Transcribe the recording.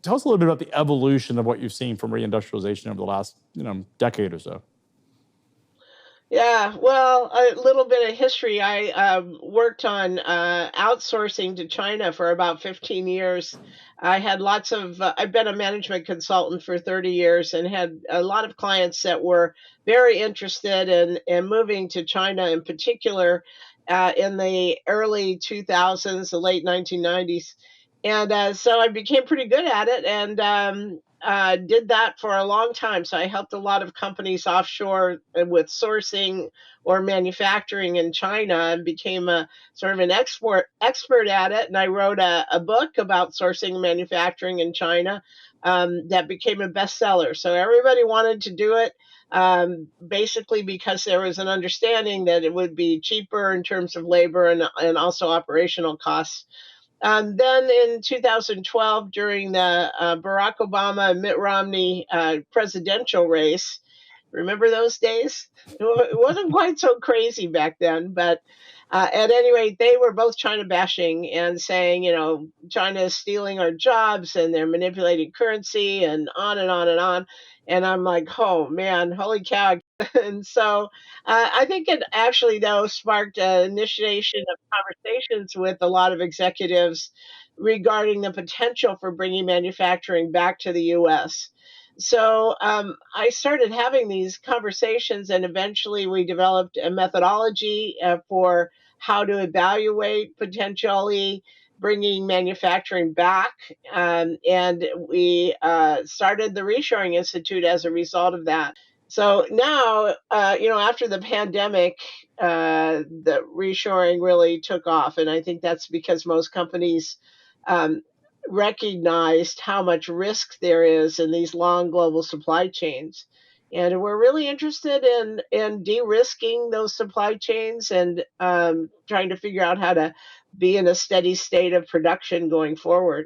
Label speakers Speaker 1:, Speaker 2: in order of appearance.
Speaker 1: tell us a little bit about the evolution of what you've seen from reindustrialization over the last, decade or so.
Speaker 2: Yeah, well, a little bit of history. I worked on outsourcing to China for about 15 years. I've been a management consultant for 30 years and had a lot of clients that were very interested in moving to China in particular in the early 2000s, the late 1990s. And so I became pretty good at it and did that for a long time. So I helped a lot of companies offshore with sourcing or manufacturing in China and became a sort of an expert at it. And I wrote a book about sourcing and manufacturing in China that became a bestseller. So everybody wanted to do it. Basically because there was an understanding that it would be cheaper in terms of labor and also operational costs. Then in 2012, during the Barack Obama and Mitt Romney presidential race, remember those days? It wasn't quite so crazy back then, but at any rate, they were both China bashing and saying, China is stealing our jobs and they're manipulating currency and on and on and on. And I'm like, oh man, holy cow. And so I think it actually, though, sparked an initiation of conversations with a lot of executives regarding the potential for bringing manufacturing back to the US. So I started having these conversations, and eventually we developed a methodology for how to evaluate potentially bringing manufacturing back. And we started the Reshoring Institute as a result of that. So now, after the pandemic, the reshoring really took off. And I think that's because most companies um, recognized how much risk there is in these long global supply chains. And we're really interested in de-risking those supply chains and trying to figure out how to be in a steady state of production going forward.